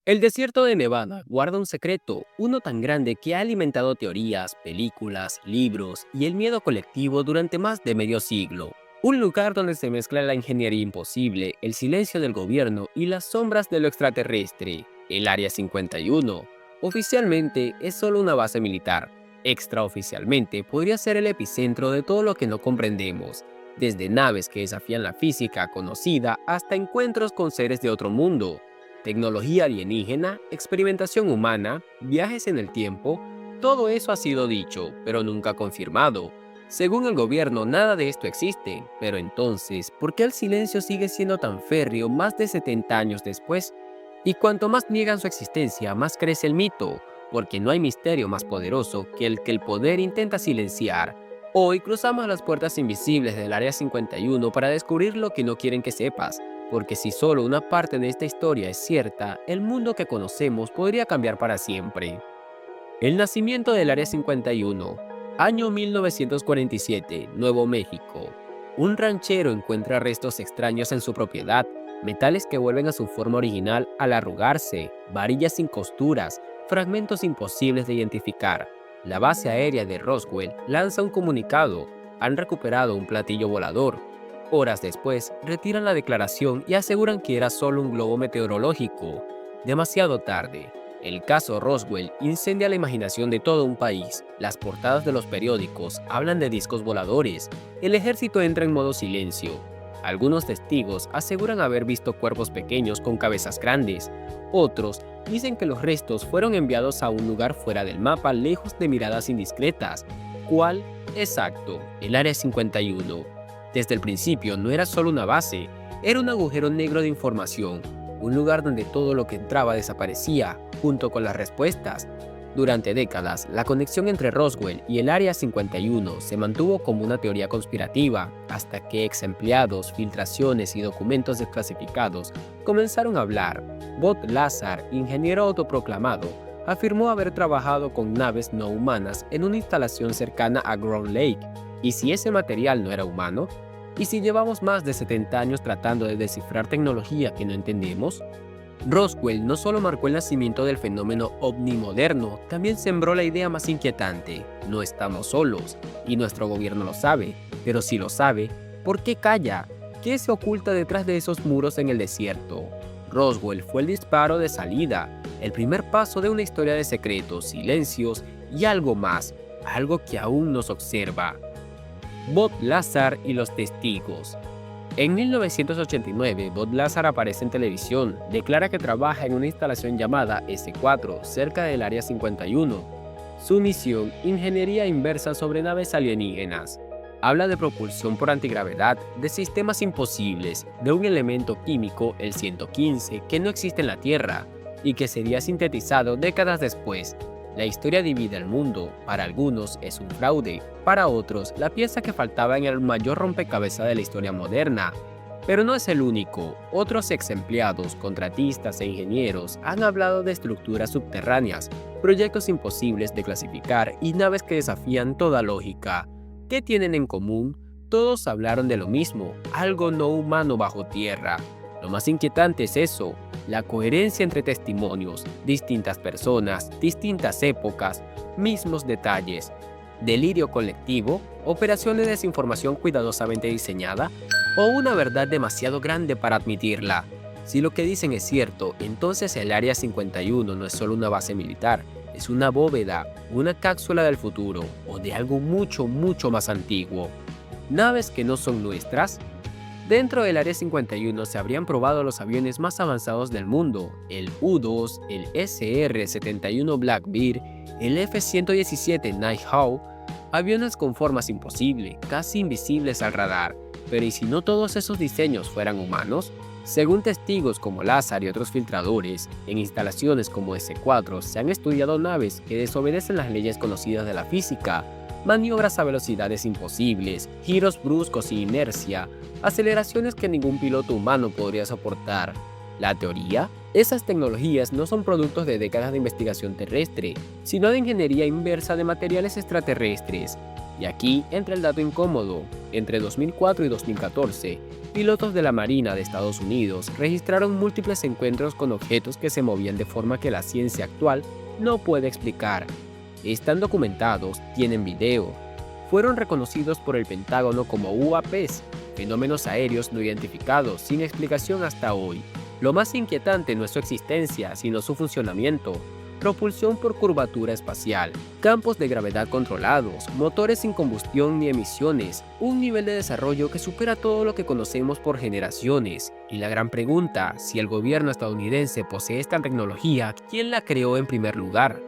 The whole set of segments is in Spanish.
El desierto de Nevada guarda un secreto, uno tan grande que ha alimentado teorías, películas, libros y el miedo colectivo durante más de medio siglo. Un lugar donde se mezcla la ingeniería imposible, el silencio del gobierno y las sombras de lo extraterrestre. El Área 51, oficialmente, es solo una base militar. Extraoficialmente, podría ser el epicentro de todo lo que no comprendemos, desde naves que desafían la física conocida hasta encuentros con seres de otro mundo. Tecnología alienígena, experimentación humana, viajes en el tiempo, todo eso ha sido dicho, pero nunca confirmado. Según el gobierno, nada de esto existe, pero entonces, ¿por qué el silencio sigue siendo tan férreo más de 70 años después? Y cuanto más niegan su existencia, más crece el mito, porque no hay misterio más poderoso que el poder intenta silenciar. Hoy cruzamos las puertas invisibles del Área 51 para descubrir lo que no quieren que sepas, porque si solo una parte de esta historia es cierta, el mundo que conocemos podría cambiar para siempre. El nacimiento del Área 51, año 1947, Nuevo México. Un ranchero encuentra restos extraños en su propiedad, metales que vuelven a su forma original al arrugarse, varillas sin costuras, fragmentos imposibles de identificar. La base aérea de Roswell lanza un comunicado: han recuperado un platillo volador. Horas después, retiran la declaración y aseguran que era solo un globo meteorológico. Demasiado tarde. El caso Roswell incendia la imaginación de todo un país. Las portadas de los periódicos hablan de discos voladores. El ejército entra en modo silencio. Algunos testigos aseguran haber visto cuerpos pequeños con cabezas grandes. Otros dicen que los restos fueron enviados a un lugar fuera del mapa, lejos de miradas indiscretas. ¿Cuál? Exacto, el Área 51. Desde el principio no era solo una base, era un agujero negro de información, un lugar donde todo lo que entraba desaparecía, junto con las respuestas. Durante décadas, la conexión entre Roswell y el Área 51 se mantuvo como una teoría conspirativa, hasta que ex empleados, filtraciones y documentos desclasificados comenzaron a hablar. Bob Lazar, ingeniero autoproclamado, afirmó haber trabajado con naves no humanas en una instalación cercana a Ground Lake. ¿Y si ese material no era humano? ¿Y si llevamos más de 70 años tratando de descifrar tecnología que no entendemos? Roswell no solo marcó el nacimiento del fenómeno ovni moderno, también sembró la idea más inquietante: no estamos solos, y nuestro gobierno lo sabe, pero si lo sabe, ¿por qué calla? ¿Qué se oculta detrás de esos muros en el desierto? Roswell fue el disparo de salida, el primer paso de una historia de secretos, silencios y algo más, algo que aún nos observa. Bob Lazar y los testigos. En 1989, Bob Lazar aparece en televisión, declara que trabaja en una instalación llamada S4, cerca del Área 51. Su misión: ingeniería inversa sobre naves alienígenas. Habla de propulsión por antigravedad, de sistemas imposibles, de un elemento químico, el 115, que no existe en la Tierra, y que sería sintetizado décadas después. La historia divide al mundo. Para algunos es un fraude, para otros la pieza que faltaba en el mayor rompecabezas de la historia moderna. Pero no es el único. Otros ex empleados, contratistas e ingenieros han hablado de estructuras subterráneas, proyectos imposibles de clasificar y naves que desafían toda lógica. ¿Qué tienen en común? Todos hablaron de lo mismo: algo no humano bajo tierra. Lo más inquietante es eso: la coherencia entre testimonios, distintas personas, distintas épocas, mismos detalles. Delirio colectivo, operación de desinformación cuidadosamente diseñada, o una verdad demasiado grande para admitirla. Si lo que dicen es cierto, entonces el Área 51 no es solo una base militar, es una bóveda, una cápsula del futuro, o de algo mucho, mucho más antiguo. ¿Naves que no son nuestras? Dentro del Área 51 se habrían probado los aviones más avanzados del mundo: el U-2, el SR-71 Blackbird, el F-117 Nighthawk, aviones con formas imposibles, casi invisibles al radar. Pero ¿y si no todos esos diseños fueran humanos? Según testigos como Lazar y otros filtradores, en instalaciones como S4 se han estudiado naves que desobedecen las leyes conocidas de la física: maniobras a velocidades imposibles, giros bruscos y inercia, aceleraciones que ningún piloto humano podría soportar. La teoría: esas tecnologías no son productos de décadas de investigación terrestre, sino de ingeniería inversa de materiales extraterrestres. Y aquí entra el dato incómodo. Entre 2004 y 2014, pilotos de la Marina de Estados Unidos registraron múltiples encuentros con objetos que se movían de forma que la ciencia actual no puede explicar. Están documentados, tienen video. Fueron reconocidos por el Pentágono como UAPs, fenómenos aéreos no identificados, sin explicación hasta hoy. Lo más inquietante no es su existencia, sino su funcionamiento. Propulsión por curvatura espacial, campos de gravedad controlados, motores sin combustión ni emisiones, un nivel de desarrollo que supera todo lo que conocemos por generaciones. Y la gran pregunta, si el gobierno estadounidense posee esta tecnología, ¿quién la creó en primer lugar?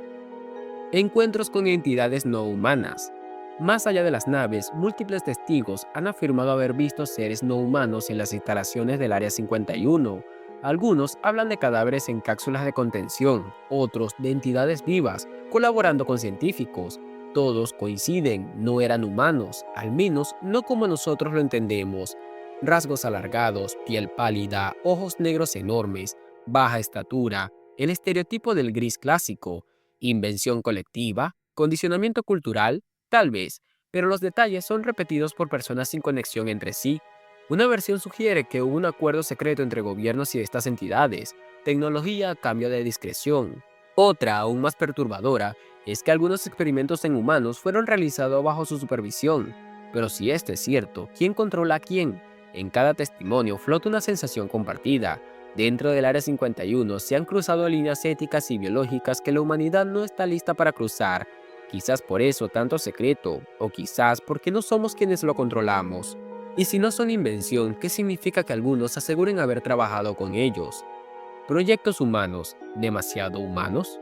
Encuentros con entidades no humanas. Más allá de las naves, múltiples testigos han afirmado haber visto seres no humanos en las instalaciones del Área 51. Algunos hablan de cadáveres en cápsulas de contención, otros de entidades vivas, colaborando con científicos. Todos coinciden, no eran humanos, al menos no como nosotros lo entendemos. Rasgos alargados, piel pálida, ojos negros enormes, baja estatura, el estereotipo del gris clásico. Invención colectiva, condicionamiento cultural, tal vez, pero los detalles son repetidos por personas sin conexión entre sí. Una versión sugiere que hubo un acuerdo secreto entre gobiernos y estas entidades, tecnología a cambio de discreción. Otra, aún más perturbadora, es que algunos experimentos en humanos fueron realizados bajo su supervisión. Pero si esto es cierto, ¿quién controla a quién? En cada testimonio flota una sensación compartida. Dentro del Área 51 se han cruzado líneas éticas y biológicas que la humanidad no está lista para cruzar. Quizás por eso tanto secreto, o quizás porque no somos quienes lo controlamos. Y si no son invención, ¿qué significa que algunos aseguren haber trabajado con ellos? Proyectos humanos, ¿demasiado humanos?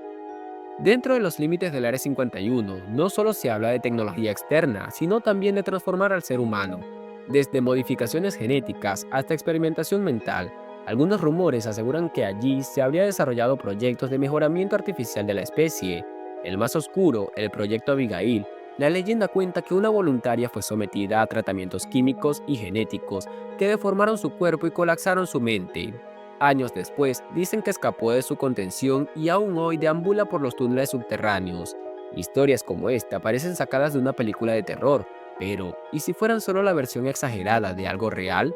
Dentro de los límites del Área 51, no solo se habla de tecnología externa, sino también de transformar al ser humano. Desde modificaciones genéticas hasta experimentación mental, algunos rumores aseguran que allí se habría desarrollado proyectos de mejoramiento artificial de la especie. El más oscuro, el Proyecto Abigail, la leyenda cuenta que una voluntaria fue sometida a tratamientos químicos y genéticos que deformaron su cuerpo y colapsaron su mente. Años después, dicen que escapó de su contención y aún hoy deambula por los túneles subterráneos. Historias como esta parecen sacadas de una película de terror, pero ¿y si fueran solo la versión exagerada de algo real?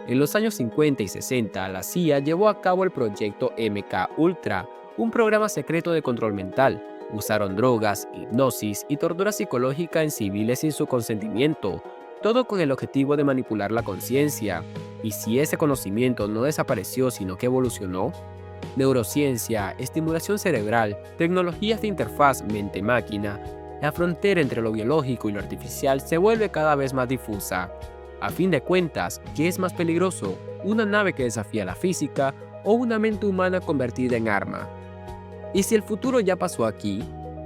En los años 50 y 60, la CIA llevó a cabo el proyecto MK Ultra, un programa secreto de control mental. Usaron drogas, hipnosis y tortura psicológica en civiles sin su consentimiento, todo con el objetivo de manipular la conciencia. ¿Y si ese conocimiento no desapareció sino que evolucionó? Neurociencia, estimulación cerebral, tecnologías de interfaz mente-máquina, la frontera entre lo biológico y lo artificial se vuelve cada vez más difusa. A fin de cuentas, ¿qué es más peligroso? ¿Una nave que desafía la física o una mente humana convertida en arma? ¿Y si el futuro ya pasó aquí?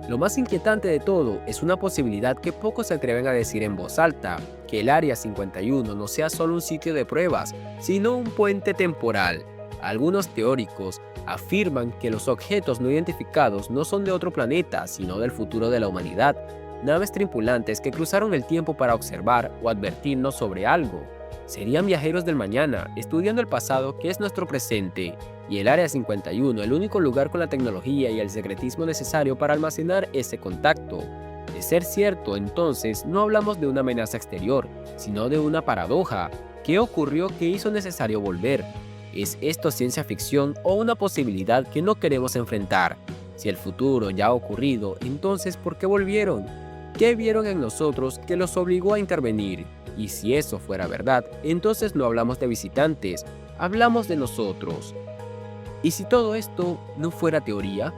Lo más inquietante de todo es una posibilidad que pocos se atreven a decir en voz alta, que el Área 51 no sea solo un sitio de pruebas, sino un puente temporal. Algunos teóricos afirman que los objetos no identificados no son de otro planeta, sino del futuro de la humanidad, naves tripulantes que cruzaron el tiempo para observar o advertirnos sobre algo. Serían viajeros del mañana, estudiando el pasado que es nuestro presente, y el Área 51 el único lugar con la tecnología y el secretismo necesario para almacenar ese contacto. De ser cierto, entonces, no hablamos de una amenaza exterior, sino de una paradoja. ¿Qué ocurrió que hizo necesario volver? ¿Es esto ciencia ficción o una posibilidad que no queremos enfrentar? Si el futuro ya ha ocurrido, entonces ¿por qué volvieron? ¿Qué vieron en nosotros que los obligó a intervenir? Y si eso fuera verdad, entonces no hablamos de visitantes, hablamos de nosotros. ¿Y si todo esto no fuera teoría?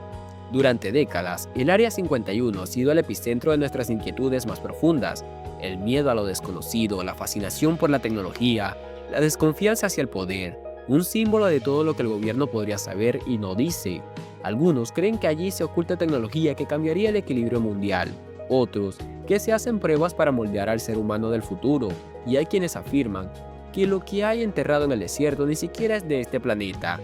Durante décadas, el Área 51 ha sido el epicentro de nuestras inquietudes más profundas. El miedo a lo desconocido, la fascinación por la tecnología, la desconfianza hacia el poder, un símbolo de todo lo que el gobierno podría saber y no dice. Algunos creen que allí se oculta tecnología que cambiaría el equilibrio mundial. Otros, que se hacen pruebas para moldear al ser humano del futuro. Y hay quienes afirman que lo que hay enterrado en el desierto ni siquiera es de este planeta.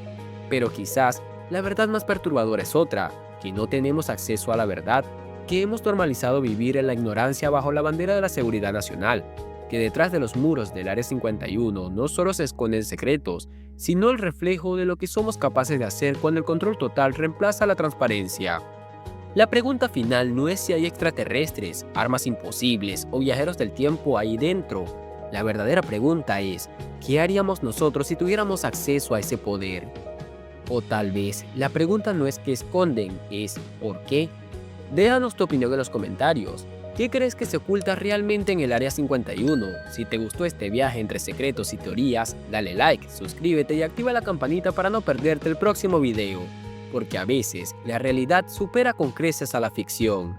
Pero quizás la verdad más perturbadora es otra, que no tenemos acceso a la verdad, que hemos normalizado vivir en la ignorancia bajo la bandera de la seguridad nacional, que detrás de los muros del Área 51 no solo se esconden secretos, sino el reflejo de lo que somos capaces de hacer cuando el control total reemplaza la transparencia. La pregunta final no es si hay extraterrestres, armas imposibles o viajeros del tiempo ahí dentro. La verdadera pregunta es, ¿qué haríamos nosotros si tuviéramos acceso a ese poder? O tal vez, la pregunta no es qué esconden, es ¿por qué? Déjanos tu opinión en los comentarios. ¿Qué crees que se oculta realmente en el Área 51? Si te gustó este viaje entre secretos y teorías, dale like, suscríbete y activa la campanita para no perderte el próximo video. Porque a veces, la realidad supera con creces a la ficción.